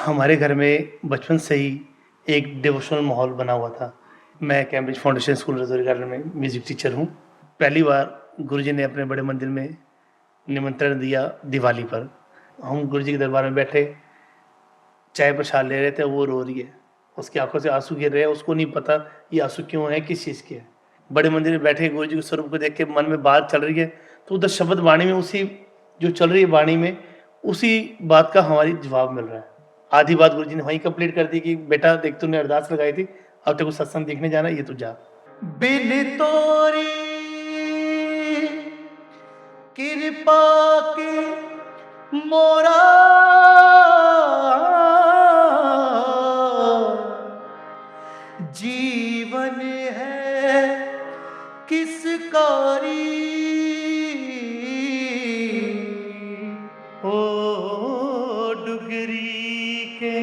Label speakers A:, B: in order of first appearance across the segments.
A: हमारे घर में बचपन से ही एक डिवोशनल माहौल बना हुआ था। मैं Cambridge foundation school Rajouri garden में म्यूज़िक टीचर हूँ। पहली बार गुरुजी ने अपने बड़े मंदिर में निमंत्रण दिया दिवाली पर। हम गुरुजी के दरबार में बैठे, चाय प्रसाद ले रहे थे, वो रो रही है। उसकी आँखों से आँसू गिर रहे हैं, उसको नहीं पता ये आँसू क्यों है, किस चीज़ के हैं। बड़े मंदिर में बैठे गुरुजी के स्वरूप को देख के मन में बात चल रही है, तो उधर शब्द वाणी में उसी जो चल रही है वाणी में, उसी बात का हमारी जवाब मिल रहा है। आधी बात गुरुजी ने वहीं कंप्लीट कर दी कि बेटा देख तूने अरदास लगाई थी, अब तेरे को सत्संग देखने जाना है, ये तू जा। बिन तोरी कृपा के मोरा जीवन है किस कारी ओ डुगरी के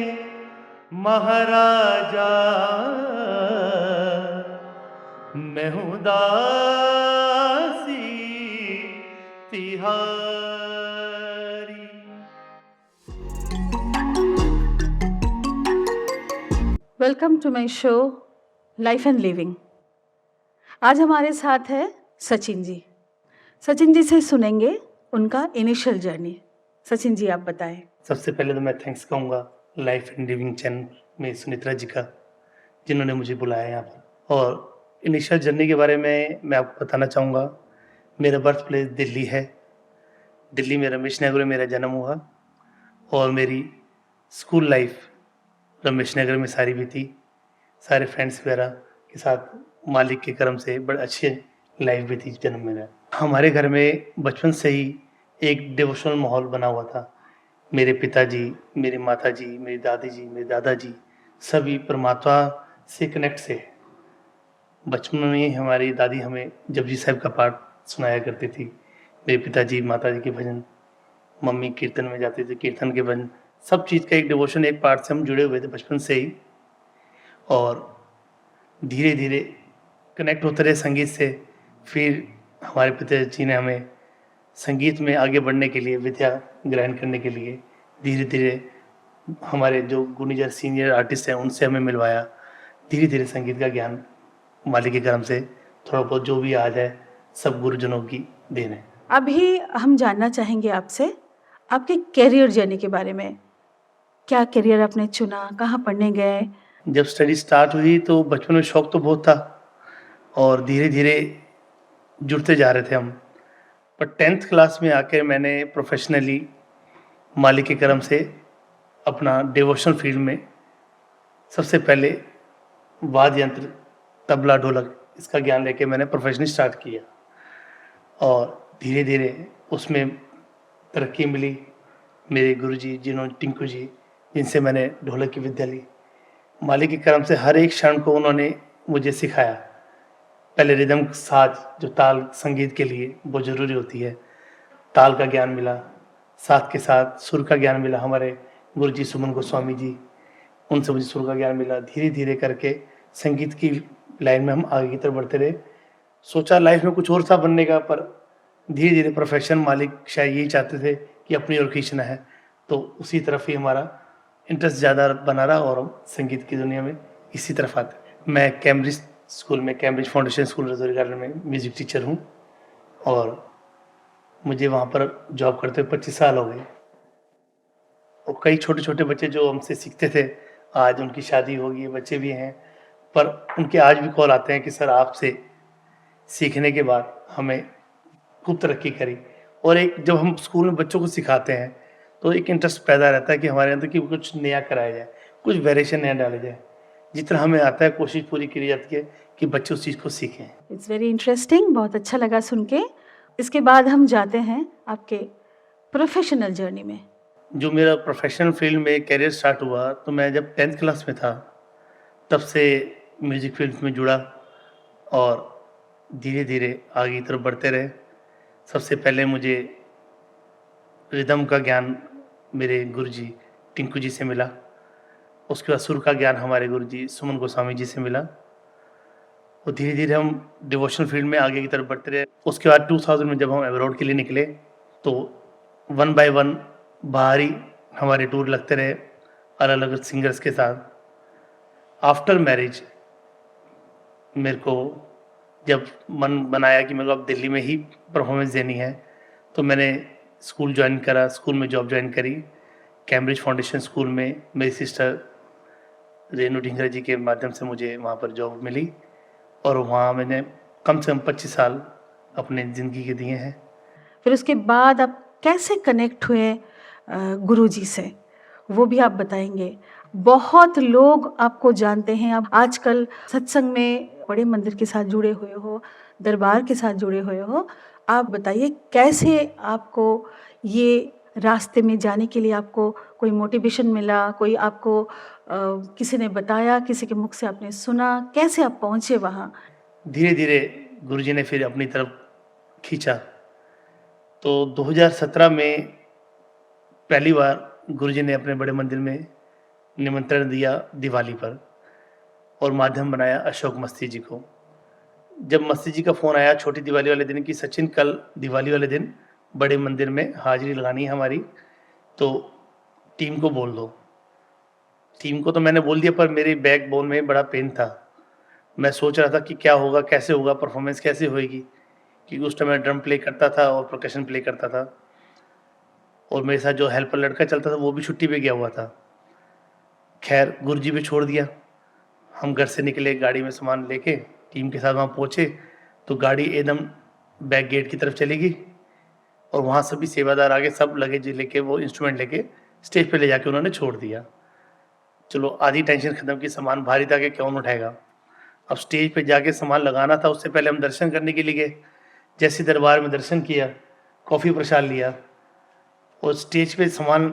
A: महाराजा मैं हूँ दासी तिहारी।
B: Welcome to my show life and living. आज हमारे साथ है सचिन जी। सचिन जी से सुनेंगे उनका इनिशियल जर्नी। सचिन जी, आप बताएं।
A: सबसे पहले तो मैं थैंक्स कहूँगा लाइफ एंड लिविंग चैनल में सुनित्रा जी का, जिन्होंने मुझे बुलाया यहाँ पर। और इनिशियल जर्नी के बारे में मैं आपको बताना चाहूँगा। मेरा बर्थ प्लेस दिल्ली है। दिल्ली में रमेश नगर में मेरा जन्म हुआ और मेरी स्कूल लाइफ रमेश नगर में सारी भी थी। सारे फ्रेंड्स वगैरह के साथ मालिक के करम से बड़े अच्छे लाइफ भी थी जन्म मेरा। हमारे घर में बचपन से ही एक डिवोशनल माहौल बना हुआ था। मेरे पिताजी, मेरी माताजी, मेरी दादी जी, मेरे दादाजी सभी परमात्मा से कनेक्ट से। बचपन में ही हमारी दादी हमें जपजी साहिब का पाठ सुनाया करती थी। मेरे पिताजी माताजी के भजन, मम्मी कीर्तन में जाती थी, कीर्तन के भजन, सब चीज़ का एक डिवोशन, एक पार्ट से हम जुड़े हुए थे बचपन से ही। और धीरे धीरे कनेक्ट होते रहे संगीत से। फिर हमारे पिताजी ने हमें संगीत में आगे बढ़ने के लिए, विद्या ग्रहण करने के लिए धीरे धीरे हमारे जो गुणीजन सीनियर आर्टिस्ट हैं उनसे हमें मिलवाया। धीरे धीरे संगीत का ज्ञान मालिक के करम से थोड़ा बहुत जो भी आज है सब गुरुजनों की देन है।
B: अभी हम जानना चाहेंगे आपसे आपके करियर जर्नी के बारे में। क्या करियर आपने चुना, कहाँ पढ़ने गए?
A: जब स्टडी स्टार्ट हुई तो बचपन में शौक तो बहुत था और धीरे धीरे जुड़ते जा रहे थे हम। पर 10th क्लास में आकर मैंने प्रोफेशनली मालिक के करम से अपना डिवोशनल फील्ड में सबसे पहले वाद्य यंत्र, तबला, ढोलक, इसका ज्ञान लेके मैंने प्रोफेशनली स्टार्ट किया और धीरे धीरे उसमें तरक्की मिली। मेरे गुरुजी जिन्होंने टिंकू जी, जिनसे मैंने ढोलक की विद्या ली, मालिक के करम से हर एक क्षण को उन्होंने मुझे सिखाया। पहले रिदम साज, जो ताल संगीत के लिए बहुत ज़रूरी होती है, ताल का ज्ञान मिला, साथ के साथ सुर का ज्ञान मिला। हमारे गुरुजी सुमन गोस्वामी जी, उनसे मुझे सुर का ज्ञान मिला। धीरे धीरे करके संगीत की लाइन में हम आगे की तरफ बढ़ते रहे। सोचा लाइफ में कुछ और था बनने का, पर धीरे धीरे प्रोफेशन मालिक शायद यही चाहते थे कि अपनी ओर खींचना है, तो उसी तरफ ही हमारा इंटरेस्ट ज़्यादा बना रहा और हम संगीत की दुनिया में इसी तरफ आते। मैं कैम्ब्रिज स्कूल में, Cambridge foundation school Rajouri garden में म्यूज़िक टीचर हूँ और मुझे वहाँ पर जॉब करते हुए 25 साल हो गए। और कई छोटे छोटे बच्चे जो हमसे सीखते थे, आज उनकी शादी हो गई, बच्चे भी हैं, पर उनके आज भी कॉल आते हैं कि सर आपसे सीखने के बाद हमें खूब तरक्की करी। और एक जब हम स्कूल में बच्चों को सिखाते हैं तो एक इंटरेस्ट पैदा रहता है कि हमारे अंदर कि कुछ नया कराया जाए, कुछ वेरिएशन नया डाला जाए। जितना हमें आता है कोशिश पूरी करी जाती है कि बच्चे उस चीज़ को सीखें।
B: इट्स वेरी इंटरेस्टिंग, बहुत अच्छा लगा सुन के। इसके बाद हम जाते हैं आपके प्रोफेशनल जर्नी में।
A: जो मेरा प्रोफेशनल फील्ड में करियर स्टार्ट हुआ तो मैं जब 10th क्लास में था तब से म्यूज़िक फील्ड में जुड़ा और धीरे धीरे आगे की तरफ बढ़ते रहे। सबसे पहले मुझे रिदम का ज्ञान मेरे गुरुजी टिंकू जी से मिला। उसके बाद सुर का ज्ञान हमारे गुरुजी सुमन गोस्वामी जी से मिला और धीरे धीरे हम डिवोशनल फील्ड में आगे की तरफ बढ़ते रहे। उसके बाद 2000 में जब हम अब्रॉड के लिए निकले तो 1 बाय 1 बाहरी हमारे टूर लगते रहे। अलग अलग सिंगर्स के साथ। आफ्टर मैरिज मेरे को जब मन बनाया कि मेरे को अब दिल्ली में ही परफॉर्मेंस देनी है, तो मैंने स्कूल ज्वाइन करा, स्कूल में जॉब ज्वाइन करी। कैम्ब्रिज फाउंडेशन स्कूल में मेरी सिस्टर रेनू ढींगरा जी के माध्यम से मुझे वहाँ पर जॉब मिली, और वहाँ मैंने कम से कम 25 साल अपने ज़िंदगी के दिए हैं।
B: फिर उसके बाद आप कैसे कनेक्ट हुए गुरुजी से, वो भी आप बताएंगे। बहुत लोग आपको जानते हैं, आप आजकल सत्संग में बड़े मंदिर के साथ जुड़े हुए हो, दरबार के साथ जुड़े हुए हो। आप बताइए कैसे आपको ये रास्ते में जाने के लिए आपको कोई मोटिवेशन मिला, कोई आपको किसी ने बताया, किसी के मुख से आपने सुना, कैसे आप पहुँचे वहाँ?
A: धीरे धीरे गुरुजी ने फिर अपनी तरफ खींचा। तो 2017 में पहली बार गुरुजी ने अपने बड़े मंदिर में निमंत्रण दिया दिवाली पर, और माध्यम बनाया अशोक मस्ती जी को। जब मस्ती जी का फ़ोन आया छोटी दिवाली वाले दिन कि सचिन कल दिवाली वाले दिन बड़े मंदिर में हाज़िरी लगानी है हमारी, तो टीम को बोल दो। टीम को तो मैंने बोल दिया, पर मेरे बैकबोन में बड़ा पेन था। मैं सोच रहा था कि क्या होगा, कैसे होगा, परफ़ॉर्मेंस कैसे होएगी? क्योंकि उस टाइम मैं ड्रम प्ले करता था और परकशन प्ले करता था, और मेरे साथ जो हेल्पर लड़का चलता था वो भी छुट्टी पे गया हुआ था। खैर गुरुजी पे छोड़ दिया। हम घर से निकले गाड़ी में सामान लेके, टीम के साथ वहाँ पहुँचे, तो गाड़ी एकदम बैक गेट की तरफ चली गई, और वहाँ सभी सेवादार आगे सब लगेज लेके, वो इंस्ट्रूमेंट लेके स्टेज पे ले जाके उन्होंने छोड़ दिया। चलो आधी टेंशन खत्म की, सामान भारी था कि कौन उठाएगा। अब स्टेज पे जाके सामान लगाना था, उससे पहले हम दर्शन करने के लिए गए। जैसे दरबार में दर्शन किया, कॉफ़ी प्रसाद लिया, और स्टेज पे सामान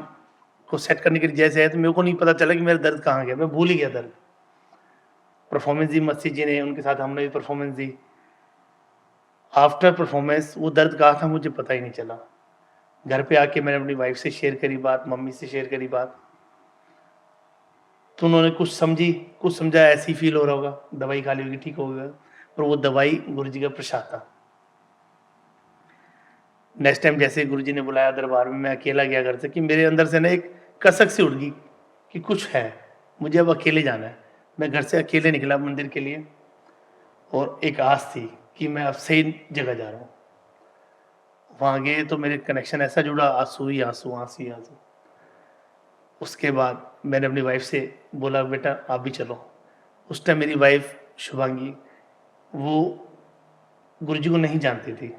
A: को सेट करने के लिए जैसे आया, तो मेरे को नहीं पता चला कि मेरा दर्द कहाँ गया, मैं भूल ही गया दर्द। परफॉर्मेंस दी मस्ती जी ने, उनके साथ हमने भी परफॉर्मेंस दी। आफ्टर परफॉर्मेंस वो दर्द कहाँ था मुझे पता ही नहीं चला। घर पे आके मैंने अपनी वाइफ से शेयर करी बात, मम्मी से शेयर करी बात, तो उन्होंने कुछ समझी, कुछ समझा, ऐसे ही फील हो रहा होगा, दवाई खा ली होगी, ठीक हो गया। पर वो दवाई गुरुजी का प्रसाद था। नेक्स्ट टाइम जैसे गुरुजी ने बुलाया दरबार में, मैं अकेला गया घर से, कि मेरे अंदर से ना एक कसक सी उड़ गई कि कुछ है, मुझे अब अकेले जाना है। मैं घर से अकेले निकला मंदिर के लिए, और एक आस थी कि मैं अब सही जगह जा रहा हूँ। वहाँ गए तो मेरे कनेक्शन ऐसा जुड़ा, आंसू ही आंसू, आंसू ही आंसू। उसके बाद मैंने अपनी वाइफ से बोला, बेटा आप भी चलो। उस टाइम मेरी वाइफ शुभांगी, वो गुरुजी को नहीं जानती थी,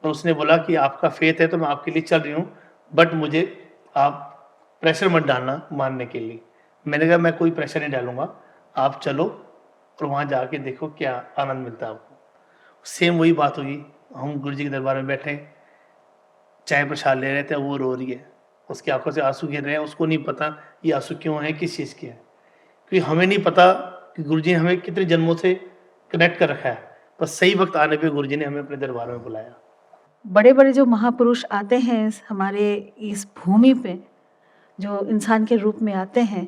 A: और उसने बोला कि आपका फेथ है तो मैं आपके लिए चल रही हूँ, बट मुझे आप प्रेशर मत डालना मानने के लिए। मैंने कहा मैं कोई प्रेशर नहीं डालूंगा, आप चलो और वहाँ जाके देखो क्या आनंद मिलता है आपको। सेम वही बात हुई। हम गुरुजी के दरबार में बैठे, चाय प्रसाद ले रहे थे, वो रो रही है, उसकी आंखों से आंसू गिर रहे हैं, उसको नहीं पता ये आंसू क्यों है, किस चीज़ के है, क्योंकि हमें नहीं पता कि गुरुजी ने हमें कितने जन्मों से कनेक्ट कर रखा है। बस सही वक्त आने पे गुरुजी ने हमें अपने दरबार में बुलाया।
B: बड़े-बड़े जो महापुरुष आते हैं हमारे इस भूमि पे, जो इंसान के रूप में आते हैं,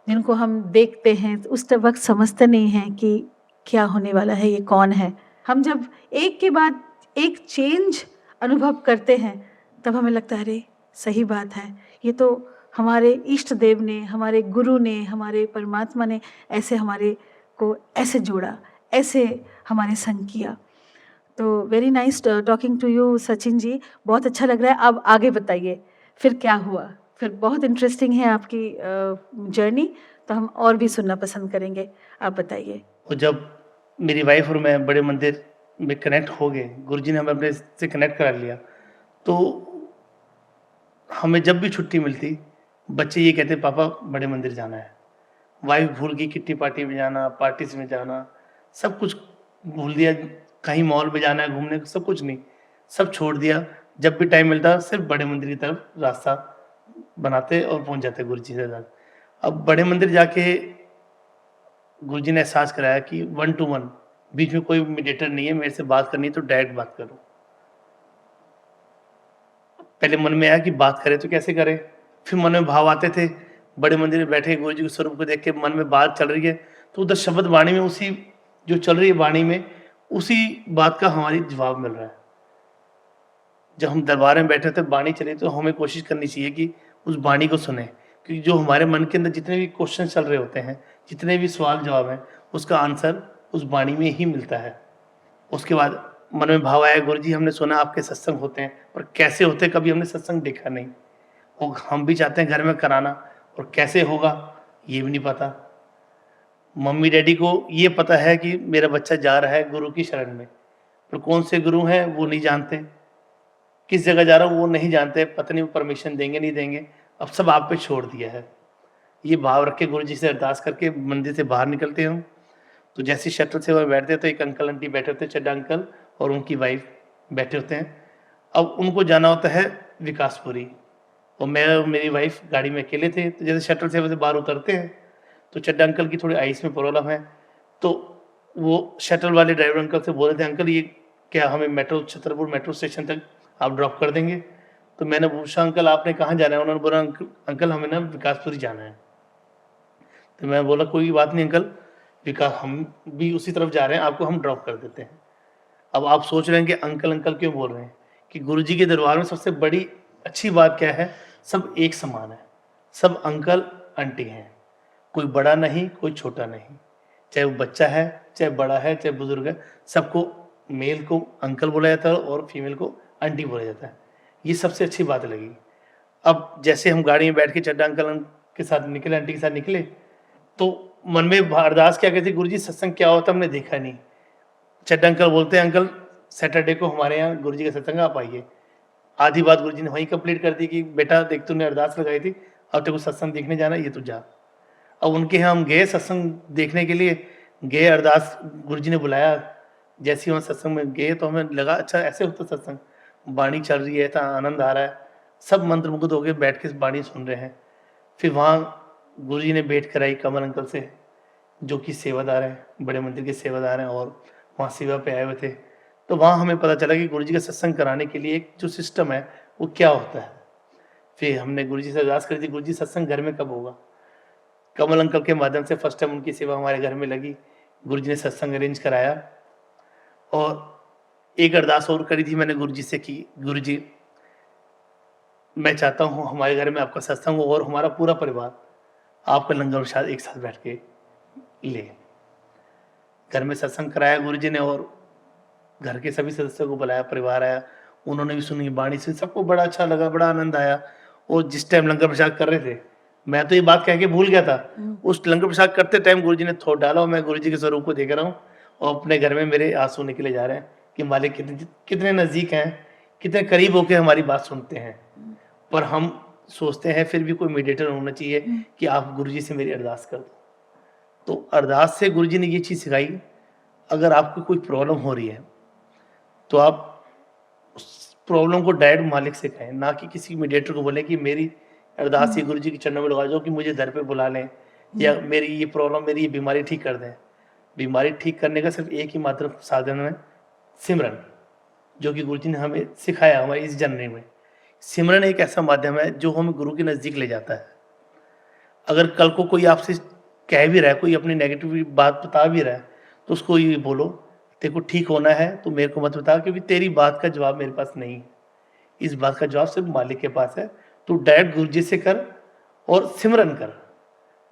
B: जिनको हम देखते हैं तो उस वक़्त समझते नहीं हैं कि क्या होने वाला है, ये कौन है। हम जब एक के बाद एक चेंज अनुभव करते हैं, तब हमें लगता है अरे! सही बात है, ये तो हमारे इष्ट देव ने, हमारे गुरु ने, हमारे परमात्मा ने ऐसे हमारे को ऐसे जोड़ा, ऐसे हमारे संग किया। तो very nice talking to you Sachin ji, बहुत अच्छा लग रहा है। अब आगे बताइए, फिर क्या हुआ? फिर बहुत इंटरेस्टिंग है आपकी जर्नी, तो हम और भी सुनना पसंद करेंगे। आप बताइए।
A: और जब मेरी वाइफ और मैं बड़े मंदिर में कनेक्ट हो गए, गुरुजी ने हमें अपने से कनेक्ट करा लिया, तो हमें जब भी छुट्टी मिलती, बच्चे ये कहते पापा बड़े मंदिर जाना है। वाइफ भूल गई किट्टी पार्टी में जाना, पार्टीज में जाना, सब कुछ भूल दिया। कहीं मॉल में जाना है घूमने, सब कुछ नहीं, सब छोड़ दिया। जब भी टाइम मिलता सिर्फ बड़े मंदिर की तरफ रास्ता बनाते और पहुंच जाते गुरुजी के साथ। अब बड़े मंदिर जाके गुरुजी ने एहसास कराया कि 1 टू 1 बीच में कोई मीडिएटर नहीं है, मेरे से बात करनी है तो डायरेक्ट बात करो। पहले मन में आया कि बात करें तो कैसे करें, फिर मन में भाव आते थे। बड़े मंदिर में बैठे गुरुजी के स्वरूप को देख के मन में बात चल रही है, तो उधर शब्द वाणी में उसी जो चल रही है वाणी में, उसी बात का हमारी जवाब मिल रहा है। जब हम दरबार में बैठे थे, वाणी चली, तो हमें कोशिश करनी चाहिए कि उस वाणी को सुने, कि जो हमारे मन के अंदर जितने भी क्वेश्चन चल रहे होते हैं, जितने भी सवाल जवाब हैं, उसका आंसर उस वाणी में ही मिलता है। उसके बाद मन में भाव आया, गुरुजी हमने सुना आपके सत्संग होते हैं, पर कैसे होते हैं कभी हमने सत्संग देखा नहीं, और हम भी चाहते हैं घर में कराना, और कैसे होगा ये भी नहीं पता। मम्मी डैडी को ये पता है कि मेरा बच्चा जा रहा है गुरु की शरण में, पर कौन से गुरु हैं वो नहीं जानते, किस जगह जा रहा हूँ वो नहीं जानते, पता नहीं वो परमिशन देंगे नहीं देंगे, अब सब आप पे छोड़ दिया है। ये भाव रख के गुरु जी से अरदास करके मंदिर से बाहर निकलते हम, तो जैसे शटल से वह बैठते तो एक अंकल आंटी बैठे होते, चड्डा अंकल और उनकी वाइफ बैठे होते हैं। अब उनको जाना होता है विकासपुरी, और मैं और मेरी वाइफ गाड़ी में अकेले थे, तो जैसे शटल से वैसे बाहर उतरते हैं तो चड्डा अंकल की थोड़ी आइस में प्रॉब्लम है, तो वो शटल वाले ड्राइवर अंकल से बोल रहे थे, अंकल ये क्या हमें मेट्रो छतरपुर मेट्रो स्टेशन तक आप ड्रॉप कर देंगे? तो मैंने पूछा अंकल आपने कहाँ जाना है? उन्होंने बोला अंकल हमें ना विकासपुरी जाना है। तो मैं बोला कोई बात नहीं अंकल, विकास हम भी उसी तरफ जा रहे हैं, आपको हम ड्रॉप कर देते हैं। अब आप सोच रहे हैं कि अंकल अंकल क्यों बोल रहे हैं, कि गुरुजी के दरबार में सबसे बड़ी अच्छी बात क्या है, सब एक समान है, सब अंकल आंटी हैं, कोई बड़ा नहीं कोई छोटा नहीं, चाहे वो बच्चा है चाहे बड़ा है चाहे बुजुर्ग है, सबको मेल को अंकल बोला जाता है और फीमेल को आंटी बोला जाता है। ये सबसे अच्छी बात लगी। अब जैसे हम गाड़ी में बैठ के चड्डा अंकल के साथ निकले, आंटी के साथ निकले, तो मन में अरदास क्या कहती, गुरुजी सत्संग क्या होता हमने देखा नहीं। चड्डा अंकल बोलते हैं अंकल सैटरडे को हमारे यहाँ गुरुजी का सत्संग आप आइए। आधी बात गुरुजी ने वहीं कंप्लीट कर दी कि बेटा देख तूने अरदास लगाई थी, अब तेरे को सत्संग देखने जाना ये तू जा। अब उनके यहाँ हम गए सत्संग देखने के लिए, गए अरदास गुरुजी ने बुलाया, जैसे ही वहाँ सत्संग में गए तो हमें लगा अच्छा ऐसे होता सत्संग, वाणी चल रही है, इतना आनंद आ रहा है, सब मंत्रमुग्ध होकर बैठ के वाणी सुन रहे हैं। फिर वहाँ गुरुजी ने भेंट कराई कमल अंकल से, जो कि सेवादार हैं, बड़े मंदिर के सेवादार हैं और वहाँ सेवा पे आए हुए थे। तो वहाँ हमें पता चला कि गुरुजी का सत्संग कराने के लिए एक जो सिस्टम है वो क्या होता है। फिर हमने गुरुजी से अरदास करी थी, गुरुजी सत्संग घर में कब होगा? कमल अंकल के माध्यम से फर्स्ट टाइम उनकी सेवा हमारे घर में लगी, गुरुजी ने सत्संग अरेंज कराया। और एक अरदास और करी थी मैंने गुरुजी से कि गुरुजी मैं चाहता हूँ हमारे घर में आपका सत्संग हो और हमारा पूरा परिवार आपका लंगर प्रसाद एक साथ बैठ के ले। घर में सत्संग कराया गुरुजी ने और घर के सभी सदस्यों को बुलाया, परिवार आया, उन्होंने भी सुनी वाणी सुनी, सबको बड़ा अच्छा लगा, बड़ा आनंद आया। और जिस टाइम लंगर प्रसाद कर रहे थे, मैं तो ये बात कह के भूल गया था, उस लंगर प्रसाद करते टाइम गुरुजी ने थोड़ा डाला और मैं गुरुजी के स्वरूप को देख रहा हूँ और अपने घर में मेरे आंसू निकले जा रहे हैं कि मालिक कितने नज़दीक हैं, कितने करीब होकर हमारी बात सुनते हैं। पर हम सोचते हैं फिर भी कोई मीडिएटर होना चाहिए कि आप गुरुजी से मेरी अरदास कर दो। तो अरदास से गुरुजी ने ये चीज़ सिखाई, अगर आपको कोई प्रॉब्लम हो रही है तो आप उस प्रॉब्लम को डायरेक्ट मालिक से कहें, ना कि किसी मीडिएटर को बोले कि मेरी अरदास ये गुरुजी के चरणों में लगा दो कि मुझे घर पे बुला लें, या मेरी ये प्रॉब्लम मेरी ये बीमारी ठीक कर दें। बीमारी ठीक करने का सिर्फ एक ही मात्र साधन है, सिमरन, जो कि गुरुजी ने हमें सिखाया हमारी इस जर्नी में। सिमरन एक ऐसा माध्यम है जो हमें गुरु के नज़दीक ले जाता है। अगर कल को कोई आपसे कह भी रहा है, कोई अपनी नेगेटिव बात बता भी रहा है, तो उसको ये बोलो तेरे को ठीक होना है तो मेरे को मत बता, क्योंकि तेरी बात का जवाब मेरे पास नहीं है, इस बात का जवाब सिर्फ मालिक के पास है। तो डायरेक्ट गुरुजी से कर और सिमरन कर।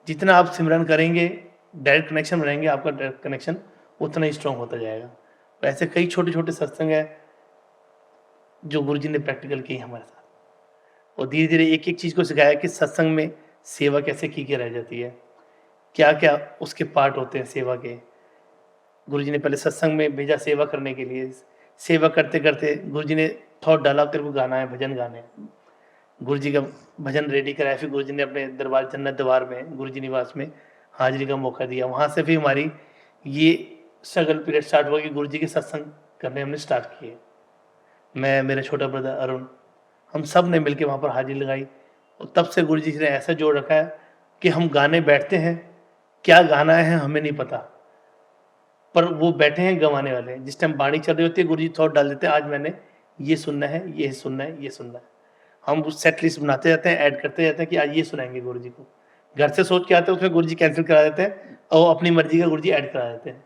A: जितना आप सिमरन करेंगे, डायरेक्ट कनेक्शन बनाएंगे, आपका डायरेक्ट कनेक्शन उतना ही स्ट्रांग होता जाएगा। ऐसे कई छोटे छोटे सत्संग है जो गुरुजी ने प्रैक्टिकल किए हमारे साथ, और धीरे धीरे एक एक चीज़ को सिखाया कि सत्संग में सेवा कैसे की रह जाती है, क्या क्या उसके पार्ट होते हैं सेवा के। गुरुजी ने पहले सत्संग में भेजा सेवा करने के लिए, सेवा करते करते गुरुजी ने थॉट डाला तेरे को गाना है, भजन गाने। गुरुजी का भजन रेडी कराया, फिर गुरुजी ने अपने दरबार जन्नत दरबार में गुरुजी निवास में हाजिरी का मौका दिया। वहाँ से फिर हमारी ये स्ट्रगल पीरियड स्टार्ट हुआ कि गुरुजी के सत्संग करने हमने स्टार्ट किए। मैं, मेरा छोटा ब्रदर अरुण, हम सब ने मिलकर वहाँ पर हाजिरी लगाई, और तब से गुरुजी ने ऐसा जोड़ रखा है कि हम गाने बैठते हैं, क्या गाना है हमें नहीं पता, पर वो बैठे हैं गवाने वाले। जिस टाइम वाणी चल रही होती है गुरुजी थॉट डाल देते हैं, आज मैंने ये सुनना है, ये सुनना है, ये सुनना है। हम उस सेट लिस्ट बनाते जाते हैं, ऐड करते जाते हैं कि आज ये सुनाएंगे गुरुजी को। घर से सोच के आते हैं, उसमें गुरुजी कैंसिल करा देते हैं और अपनी मर्जी का गुरुजी ऐड करा देते हैं।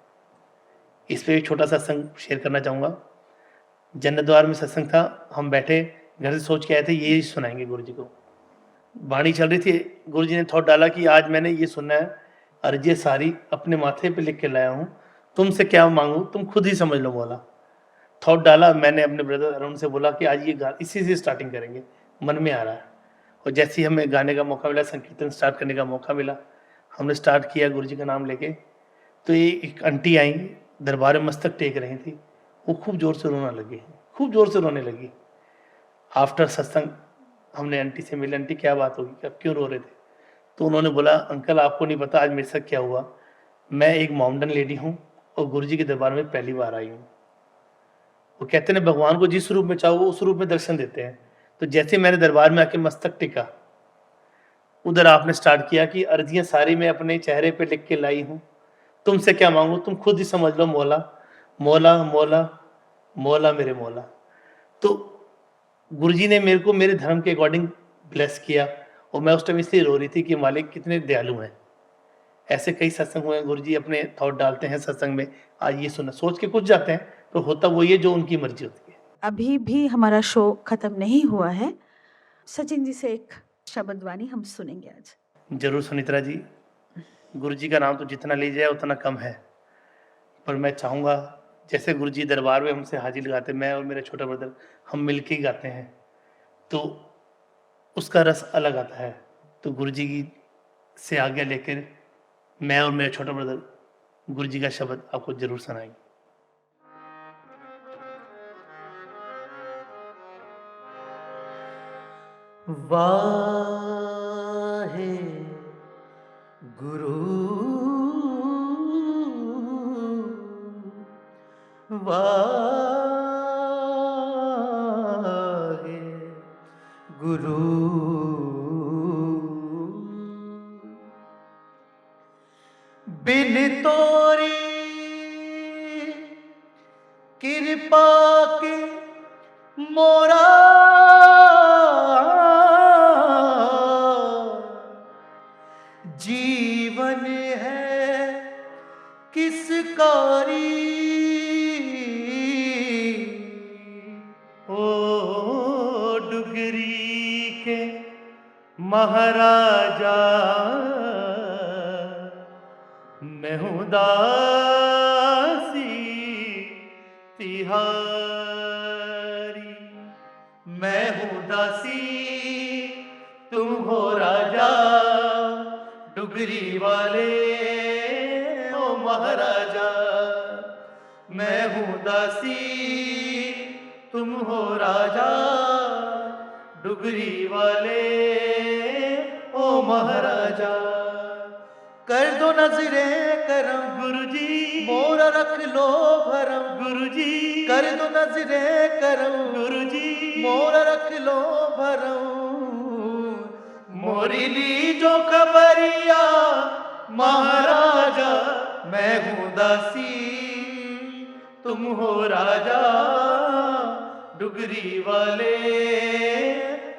A: इस पर एक छोटा सा सत्संग शेयर करना चाहूँगा। जन्नत द्वार में सत्संग था, हम बैठे घर से सोच के आए थे ये सुनाएंगे गुरुजी को। वाणी चल रही थी, गुरुजी ने थॉट डाला कि आज मैंने ये सुनना है, अर्ज़ी सारी अपने माथे पे लिख के लाया हूँ, तुमसे क्या माँगूँ तुम खुद ही समझ लो मौला। थॉट डाला, मैंने अपने ब्रदर अरुण से बोला कि आज ये गा इसी से स्टार्टिंग करेंगे, मन में आ रहा है। और जैसे ही हमें गाने का मौका मिला, संकीर्तन स्टार्ट करने का मौका मिला, हमने स्टार्ट किया गुरुजी का नाम लेके। तो ये एक आंटी आई, दरबार में मस्तक टेक रही थी, वो खूब ज़ोर से रोने लगी, खूब ज़ोर से रोने लगी। आफ्टर सत्संग हमने आंटी से मिले, आंटी क्या बात होगी, आप क्यों रो रहे थे? तो उन्होंने बोला, अंकल आपको नहीं पता आज मेरे साथ क्या हुआ, मैं एक मोमडन लेडी हूँ और गुरुजी के दरबार में पहली बार आई हूँ। वो कहते हैं भगवान को जिस रूप में चाहो वो उस रूप में दर्शन देते हैं। तो जैसे मैंने दरबार में आके मस्तक टेका, उधर आपने स्टार्ट किया कि अर्जियां सारी मैं अपने चेहरे पे लिख के लाई हूँ, तुमसे क्या मांगू तुम खुद ही समझ लो मौला, मौला मौला मौला मेरे मौला। तो गुरुजी ने मेरे को मेरे धर्म के अकॉर्डिंग ब्लेस किया, और मैं उस टाइम इसलिए रो रही थी कि मालिक कितने दयालु हैं। ऐसे कई सत्संग हुए, गुरुजी अपने थॉट डालते हैं सत्संग में, आज ये सुना, सोच के कुछ जाते हैं, तो होता वो ये जो उनकी मर्जी होती है।
B: अभी भी हमारा शो खत्म नहीं हुआ है। सचिन जी से एक शब्द वाणी हम सुनेंगे आज।
A: जरूर सुनित्रा जी, गुरुजी का नाम तो जितना ली जाए उतना कम है, पर मैं चाहूँगा जैसे गुरुजी दरबार में हमसे हाजिरी लगाते, मैं और मेरा छोटा ब्रदर हम मिलके ही गाते हैं, तो उसका रस अलग आता है। तो गुरुजी की से आज्ञा लेकर मैं और मेरा छोटा ब्रदर गुरुजी का शब्द आपको जरूर सुनाएंगे।
C: वाहे गुरु वाहे गुरु बिन तोरी कृपा के मोरा जीवन है किस कारी।
A: ओ डुगरी के महाराजा मैं हूँ दासी तिहारी,
C: मैं हूँ दासी तुम हो राजा, डुगरी वाले ओ महाराजा। मैं हूँ दासी तुम हो राजा, डुगरी वाले ओ महाराजा। कर दो नजरे करम
A: गुरुजी
C: मोरा रख लो भरम,
A: गुरुजी
C: कर दो नजरे करम
A: गुरुजी
C: मोरा रख लो भरम। मोरी ली जो खबरिया महाराजा, मैं हूँ दासी तुम हो राजा, डुगरी वाले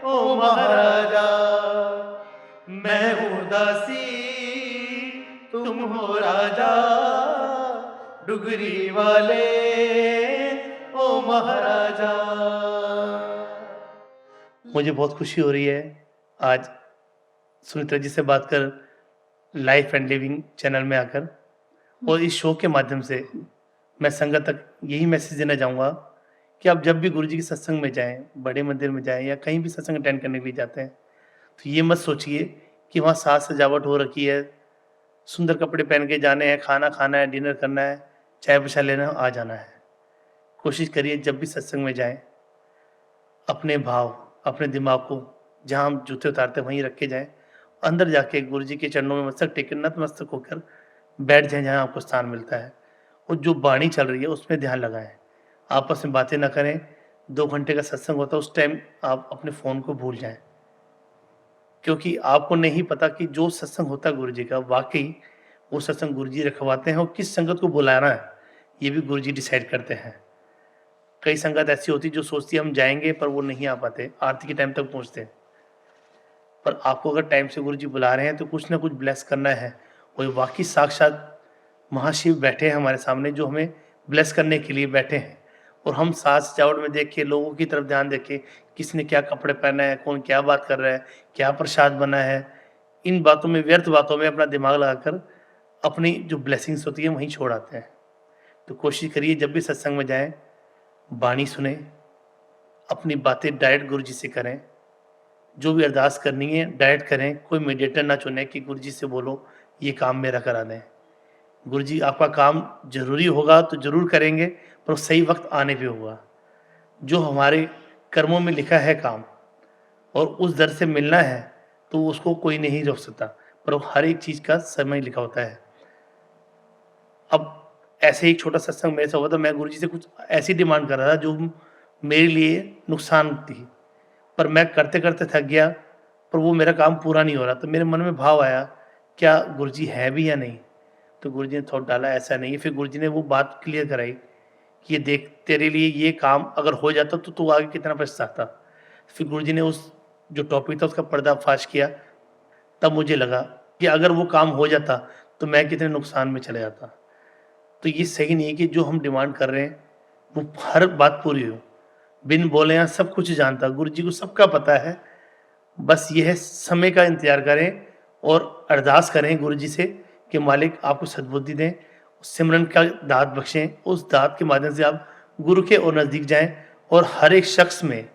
C: ओ महाराजा। मैं हूँ दासी तुम हो राजा, डुगरी वाले ओ महाराजा।
A: मुझे बहुत खुशी हो रही है आज सुनित्रा जी से बात कर, लाइफ एंड लिविंग चैनल में आकर, और इस शो के माध्यम से मैं संगत तक यही मैसेज देना चाहूँगा कि आप जब भी गुरुजी के सत्संग में जाएं, बड़े मंदिर में जाएं या कहीं भी सत्संग अटेंड करने के लिए जाते हैं, तो ये मत सोचिए कि वहाँ साज सजावट हो रखी है, सुंदर कपड़े पहन के जाने हैं, खाना खाना है, डिनर करना है, चाय प्रसाद लेना है, आ जाना है। कोशिश करिए जब भी सत्संग में जाएं, अपने भाव, अपने दिमाग को जहाँ हम जूते उतारते हैं वहीं रख के जाएं, अंदर जाके गुरुजी के चरणों में मस्तक टेक, नतमस्तक होकर बैठ जाएं जहाँ आपको स्थान मिलता है, और जो वाणी चल रही है उसमें ध्यान लगाएं, आपस में बातें ना करें। 2 घंटे का सत्संग होता है, उस टाइम आप अपने फ़ोन को भूल जाएं, क्योंकि आपको नहीं पता कि जो सत्संग होता है गुरुजी का, वाकई वो सत्संग गुरुजी रखवाते हैं, और किस संगत को बुलाना है ये भी गुरुजी डिसाइड करते हैं। कई संगत ऐसी होती जो सोचती है हम जाएंगे, पर वो नहीं आ पाते, आरती के टाइम तक पहुंचते। पर आपको अगर टाइम से गुरुजी बुला रहे हैं तो कुछ ना कुछ ब्लेस करना है, और वाकई साक्षात महाशिव बैठे हैं हमारे सामने जो हमें ब्लेस करने के लिए बैठे हैं, और हम साज सजावट में देख के, लोगों की तरफ ध्यान देके, किसने क्या कपड़े पहने हैं, कौन क्या बात कर रहा है, क्या प्रसाद बना है, इन बातों में, व्यर्थ बातों में अपना दिमाग लगाकर अपनी जो ब्लेसिंग्स होती है वहीं छोड़ आते हैं। तो कोशिश करिए जब भी सत्संग में जाएं, बाणी सुने, अपनी बातें डायरेक्ट गुरु जी से करें, जो भी अरदास करनी है डायरेक्ट करें, कोई मीडिएटर ना चुने कि गुरु जी से बोलो ये काम मेरा करा दें। गुरु जी आपका काम जरूरी होगा तो जरूर करेंगे, पर वो सही वक्त आने पे होगा। जो हमारे कर्मों में लिखा है काम और उस दर से मिलना है तो उसको कोई नहीं रोक सकता, पर वो हर एक चीज का समय लिखा होता है। अब ऐसे ही एक छोटा सत्संग मेरे से हुआ था, मैं गुरु जी से कुछ ऐसी डिमांड कर रहा था जो मेरे लिए नुकसान थी, पर मैं करते करते थक गया, पर वो मेरा काम पूरा नहीं हो रहा। तो मेरे मन में भाव आया, क्या गुरु जी है भी या नहीं? तो गुरु जी ने थॉट डाला ऐसा नहीं है। फिर गुरु जी ने वो बात क्लियर कराई कि ये देख, तेरे लिए ये काम अगर हो जाता तो तू आगे कितना पछताता। फिर गुरु जी ने उस जो टॉपिक था उसका पर्दाफाश किया। तब मुझे लगा कि अगर वो काम हो जाता तो मैं कितने नुकसान में चले जाता। तो ये सही नहीं है कि जो हम डिमांड कर रहे हैं वो हर बात पूरी हो। बिन बोले यहाँ सब कुछ जानता, गुरु जी को सबका पता है। बस ये है समय का इंतजार करें और अरदास करें गुरु जी से कि मालिक आपको सद्बुद्धि दें, सिमरन का दात बख्शें। उस दात के माध्यम से आप गुरु के और नज़दीक जाएं और हर एक शख्स में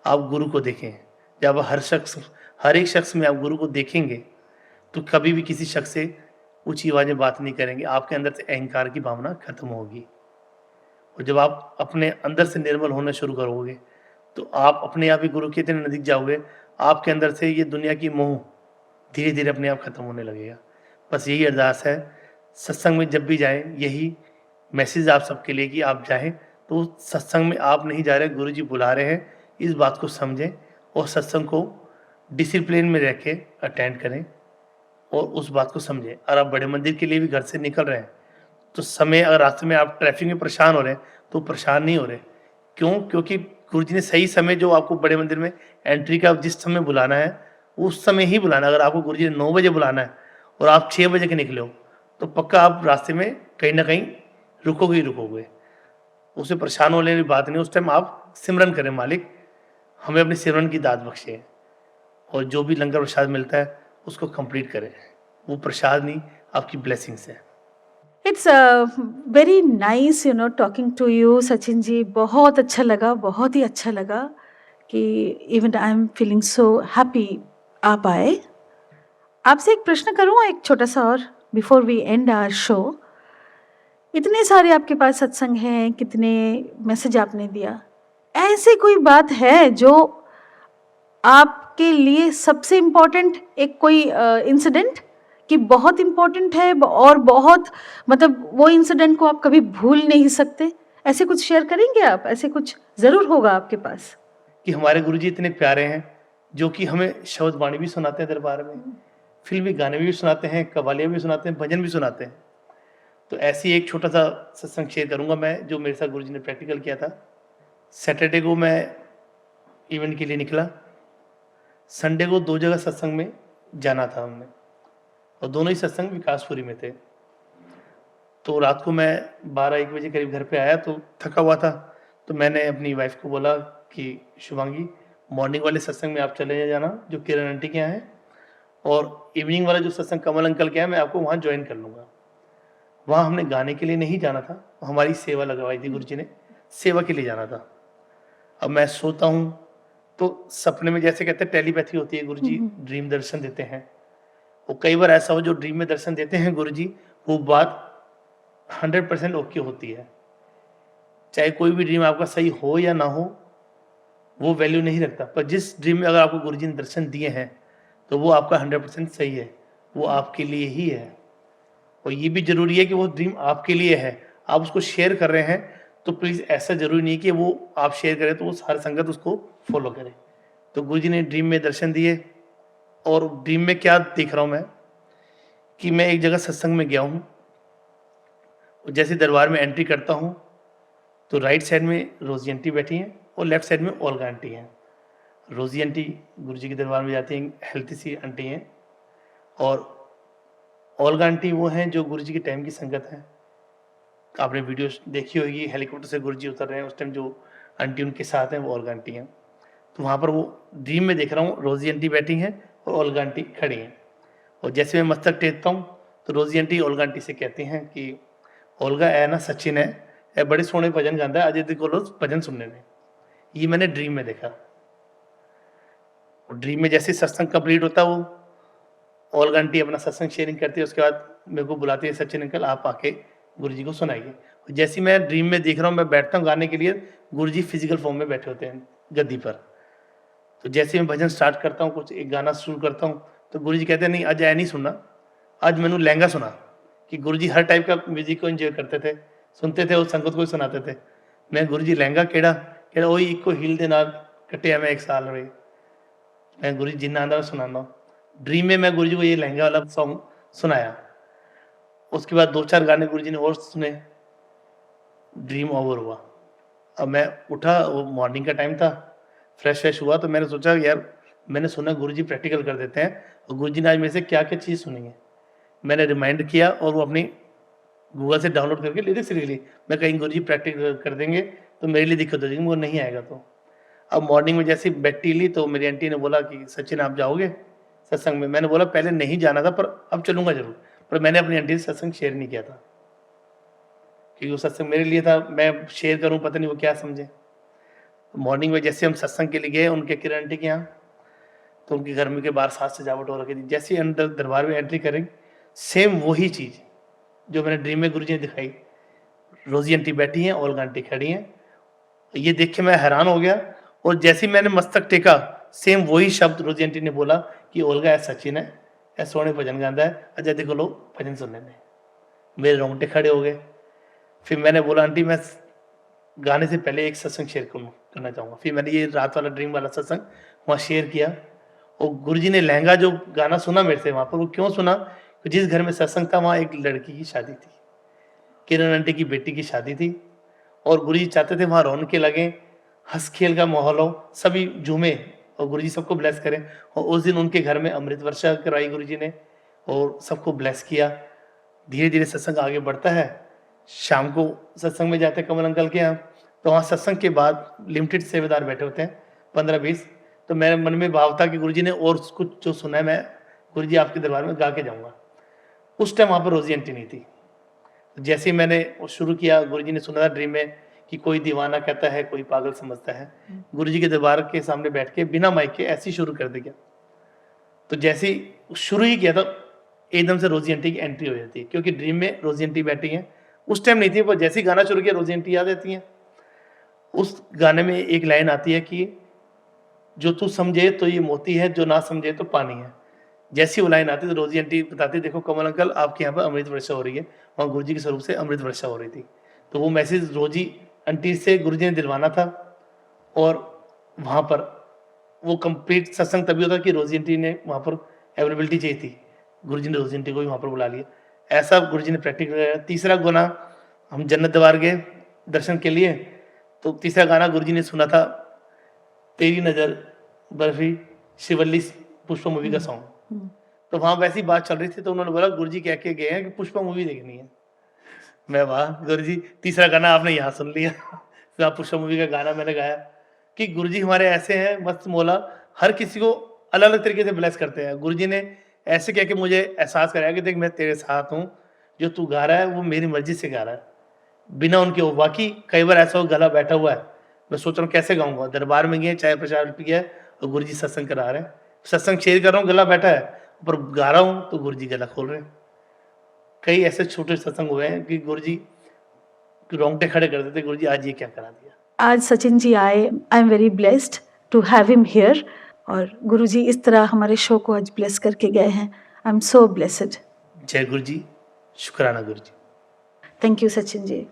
A: आप गुरु को देखें। जब हर एक शख्स में आप गुरु को देखेंगे तो कभी भी किसी शख्स से ऊंची आवाज़ में बात नहीं करेंगे। आपके अंदर से अहंकार की भावना खत्म होगी और जब आप अपने अंदर से निर्मल होना शुरू करोगे तो आप अपने आप ही गुरु के इतने नज़दीक जाओगे, आपके अंदर से ये दुनिया की मोह धीरे धीरे अपने आप खत्म होने लगेगा। बस यही अरदास है, सत्संग में जब भी जाएं यही मैसेज आप सबके लिए कि आप जाएं तो सत्संग में आप नहीं जा रहे, गुरु जी बुला रहे हैं। इस बात को समझें और सत्संग को डिसिप्लिन में रह के अटेंड करें और उस बात को समझें। और आप बड़े मंदिर के लिए भी घर से निकल रहे हैं तो समय, अगर रास्ते में आप ट्रैफिक में परेशान हो रहे हैं तो परेशान नहीं हो रहे। क्यों? क्योंकि गुरु जी ने सही समय जो आपको बड़े मंदिर में एंट्री का जिस समय बुलाना है उस समय ही बुलाना। अगर आपको गुरु जी ने 9 बजे बुलाना है और आप 6 बजे के निकले हो तो पक्का आप रास्ते में कहीं ना कहीं रुकोगे ही रुकोगे। उससे परेशान होने की बात नहीं। उस टाइम आप सिमरन करें, मालिक हमें अपने सिमरन की दात बख्शे और जो भी लंगर प्रसाद मिलता है उसको कंप्लीट करें। वो प्रसाद नहीं, आपकी ब्लेसिंग्स है।
B: It's very nice talking to you Sachin ji. बहुत अच्छा लगा, बहुत ही अच्छा लगा कि even I am feeling so happy आप आए। आपसे एक प्रश्न करूँ, एक छोटा सा और, before we end our show. इतने सारे आपके पास सत्संग हैं, कितने मैसेज आपने दिया, ऐसी कोई बात है जो आपके लिए सबसे इम्पोर्टेंट, एक कोई इंसिडेंट कि बहुत इम्पोर्टेंट है और बहुत, मतलब वो इंसिडेंट को आप कभी भूल नहीं सकते, ऐसे कुछ शेयर करेंगे आप? ऐसे कुछ ज़रूर होगा आपके पास।
A: कि हमारे गुरु जी इतने प्यारे हैं जो कि हमें शब्द वाणी भी सुनाते हैं दरबार में, फिल्मी गाने भी सुनाते हैं, कव्वालियाँ भी सुनाते हैं, भजन भी सुनाते हैं। तो ऐसी एक छोटा सा सत्संग शेयर करूंगा मैं जो मेरे साथ गुरु जी ने प्रैक्टिकल किया था। सैटरडे को मैं इवेंट के लिए निकला, संडे को 2 जगह सत्संग में जाना था हमने और दोनों ही सत्संग विकासपुरी में थे। तो रात को मैं 12-1 बजे करीब घर पे आया तो थका हुआ था। तो मैंने अपनी वाइफ को बोला कि शुभांगी, मॉर्निंग वाले सत्संग में आप चले जाना जो किरण आंटी के यहाँ है, और इवनिंग वाला जो सत्संग कमल अंकल के यहाँ, मैं आपको वहाँ ज्वाइन कर लूँगा। वहाँ हमने गाने के लिए नहीं जाना था, हमारी सेवा लगवाई थी गुरु जी ने, सेवा के लिए जाना था। अब मैं सोता हूँ तो सपने में, जैसे कहते हैं टेलीपैथी होती है, गुरु जी ड्रीम दर्शन देते हैं। वो कई बार ऐसा हो जो ड्रीम में दर्शन देते हैं गुरु जी, वो बात 100% ओके होती है। चाहे कोई भी ड्रीम आपका सही हो या ना हो, वो वैल्यू नहीं रखता, पर जिस ड्रीम में अगर आपको गुरु जी ने दर्शन दिए हैं तो वो आपका 100% सही है, वो आपके लिए ही है। और ये भी जरूरी है कि वो ड्रीम आपके लिए है, आप उसको शेयर कर रहे हैं तो प्लीज़ ऐसा जरूरी नहीं कि वो आप शेयर करें तो वो हर संगत उसको फॉलो करे। तो गुरु जी ने ड्रीम में दर्शन दिए और ड्रीम में क्या देख रहा हूँ मैं कि मैं एक जगह सत्संग में गया हूँ। जैसे दरबार में एंट्री करता हूँ तो राइट साइड में रोजी आंटी बैठी हैं और लेफ्ट साइड में ओल्गा आंटी हैं। रोजी आंटी गुरु जी के दरबार में जाती हैं, हेल्थी सी आंटी हैं, और ओल्गा आंटी वो हैं जो गुरु जी के टाइम की संगत हैं। आपने वीडियो देखी होगी, हेलीकॉप्टर से गुरुजी उतर रहे हैं, उस टाइम जो आंटी उनके साथ हैं वो ओल्गा आंटी हैं। तो वहाँ पर वो ड्रीम में देख रहा हूँ, रोजी आंटी बैठी हैं और ओल्गा आंटी खड़ी हैं। और जैसे मैं मस्तक टेकता हूँ तो रोजी आंटी ओल्गा आंटी से कहती हैं कि ओल्गा है ना सचिन है, ए बड़े सोहने भजन गांदा है, अजय को भजन सुनने ने। ये मैंने ड्रीम में देखा। और ड्रीम में जैसे सत्संग कंप्लीट होता वो ओल्गा आंटी अपना सत्संग शेयरिंग करती है, उसके बाद मेरे को बुलाती है, सचिन अंकल आप आके गुरुजी को सुनाइए। जैसे मैं ड्रीम में देख रहा हूँ, मैं बैठता हूँ गाने के लिए, गुरुजी फिजिकल फॉर्म में बैठे होते हैं गद्दी पर। तो जैसे मैं भजन स्टार्ट करता हूँ, कुछ एक गाना शुरू करता हूँ, तो गुरुजी कहते हैं नहीं अज ऐ नहीं सुनना, आज मैनू लहंगा सुना। कि गुरुजी हर टाइप का म्यूजिक को एंजॉय करते थे, सुनते थे और संगत को सुनाते थे। मैं गुरुजी लहंगा केड़ा कहता वही इको हील के नाल कटिया मैं 1 साल रहे। मैं गुरुजी जिन्ना आंदा सुनाना। ड्रीम में मैं गुरुजी को ये लहंगा वाला सॉन्ग सुनाया। उसके बाद 2-4 गाने गुरुजी ने और सुने, ड्रीम ओवर हुआ। अब मैं उठा, वो मॉर्निंग का टाइम था, फ्रेश हुआ, तो मैंने सोचा यार मैंने सुना गुरुजी प्रैक्टिकल कर देते हैं, और गुरुजी ने आज मेरे से क्या क्या चीज़ सुनी है। मैंने रिमाइंड किया और वो अपनी गूगल से डाउनलोड करके लिरिक्स लिख ली। मैं कहीं गुरुजी प्रैक्टिकल कर देंगे तो मेरे लिए दिक्कत हो जाएगी, वो नहीं आएगा। तो अब मॉर्निंग में जैसे बैठी ली तो मेरी आंटी ने बोला कि सचिन आप जाओगे सत्संग में। मैंने बोला पहले नहीं जाना था पर अब चलूँगा ज़रूर, पर मैंने अपनी आंटी से सत्संग शेयर नहीं किया था, क्योंकि वो सत्संग मेरे लिए था, मैं शेयर करूँ पता नहीं वो क्या समझे। मॉर्निंग में जैसे हम सत्संग के लिए गए उनके किरण आंटी के यहाँ, तो उनके घर में के बाहर साज सजावट हो रखी थी। जैसे ही अंदर दरबार में एंट्री करें, सेम वही चीज़ जो मैंने ड्रीम में गुरुजी ने दिखाई। रोजी आंटी बैठी हैं, ओल्गा आंटी खड़ी हैं। ये देख के मैं हैरान हो गया, और जैसे ही मैंने मस्तक टेका, सेम वही शब्द रोजी आंटी ने बोला कि ओल्गा है सचिन है, ऐ सोहने भजन गांदा है, अजय देखो लो भजन सुनने में। मेरे रोंगटे खड़े हो गए। फिर मैंने बोला आंटी मैं गाने से पहले एक सत्संग शेयर करना चाहूँगा। फिर मैंने ये रात वाला ड्रीम वाला सत्संग वहाँ शेयर किया, और गुरुजी ने लहंगा जो गाना सुना मेरे से वहाँ पर, वो क्यों सुना, तो जिस घर में सत्संग था वहाँ एक लड़की की शादी थी, किरण आंटी की बेटी की शादी थी, और गुरुजी चाहते थे वहाँ रौनकें लगे, हंस खेल का माहौल हो, सभी झूमे और गुरुजी सबको ब्लेस करें। और उस दिन उनके घर में अमृत वर्षा कराई गुरुजी ने और सबको ब्लेस किया। धीरे धीरे सत्संग आगे बढ़ता है। शाम को सत्संग में जाते हैं कमल अंकल के यहाँ, तो वहाँ सत्संग के बाद लिमिटेड सेवेदार बैठे होते हैं 15-20। तो मेरे मन में भाव था कि गुरुजी ने और कुछ जो सुना है मैं गुरुजी आपके दरबार में गा के जाऊँगा। उस टाइम वहाँ पर रोजी आंटी नहीं थी। जैसे ही मैंने वो शुरू किया, गुरुजी ने सुना था ड्रीम में कि कोई दीवाना कहता है कोई पागल समझता है। गुरुजी के दरबार के सामने बैठ के बिना माइक के ऐसे ही शुरू कर दिया। तो जैसे ही शुरू ही किया तो एकदम से रोजी आंटी की एंट्री हो जाती है, क्योंकि ड्रीम में रोजी आंटी बैठी हैं, उस टाइम नहीं थी, पर जैसे ही गाना शुरू किया रोजी आंटी आ जाती हैं। उस गाने में एक लाइन आती है कि जो तू समझे तो ये मोती है, जो ना समझे तो पानी है। जैसी वो लाइन आती तो रोजी आंटी बताती देखो कमल अंकल आपके यहाँ पर अमृत वर्षा हो रही है, वहाँ गुरुजी के स्वरूप से अमृत वर्षा हो रही थी। तो वो मैसेज रोजी आंटी से गुरुजी ने दिलवाना था, और वहाँ पर वो कंप्लीट सत्संग तभी होता कि रोजी आंटी ने वहाँ पर अवेलेबिलिटी चाहिए थी, गुरुजी ने रोजी आंटी को भी वहाँ पर बुला लिया। ऐसा गुरुजी ने प्रैक्टिस कराया। तीसरा गाना हम जन्नत दरबार गए दर्शन के लिए, तो तीसरा गाना गुरुजी ने सुना था तेरी नज़र बर्फी शिवल्ली पुष्पा मूवी का सॉन्ग। तो वहाँ वैसी बात चल रही थी, तो उन्होंने बोला गुरुजी कह के गए हैं कि पुष्पा मूवी देखनी है। मैं वाह गुरुजी, तीसरा गाना आपने यहाँ सुन लिया। फिर आप पुष्पा मूवी का गाना मैंने गाया कि गुरुजी हमारे ऐसे हैं मस्त मौला, हर किसी को अलग अलग तरीके से ब्लेस करते हैं। गुरुजी ने ऐसे कह के मुझे एहसास कराया कि देख मैं तेरे साथ हूँ, जो तू गा रहा है वो मेरी मर्जी से गा रहा है, बिना उनके। बाकी कई बार ऐसा हो गला बैठा हुआ है, मैं सोच रहा हूँ कैसे गाऊंगा। दरबार में गए, चाय प्रसाद पी गया और गुरुजी सत्संग करा रहे हैं, सत्संग शेयर कर रहा हूँ, गला बैठा है, पर गा रहा हूँ तो गुरुजी गला खोल रहे हैं। कई ऐसे छोटे सत्संग हुए हैं कि गुरुजी रोंगटे खड़े कर देते, गुरुजी आज ये क्या करा दिया।
B: आज सचिन जी आए, I am very blessed to have him here, और गुरुजी इस तरह हमारे शो को आज ब्लेस करके गए हैं। I am so blessed.
A: जय गुरुजी, शुक्राना Guruji.
B: Thank you Sachin ji.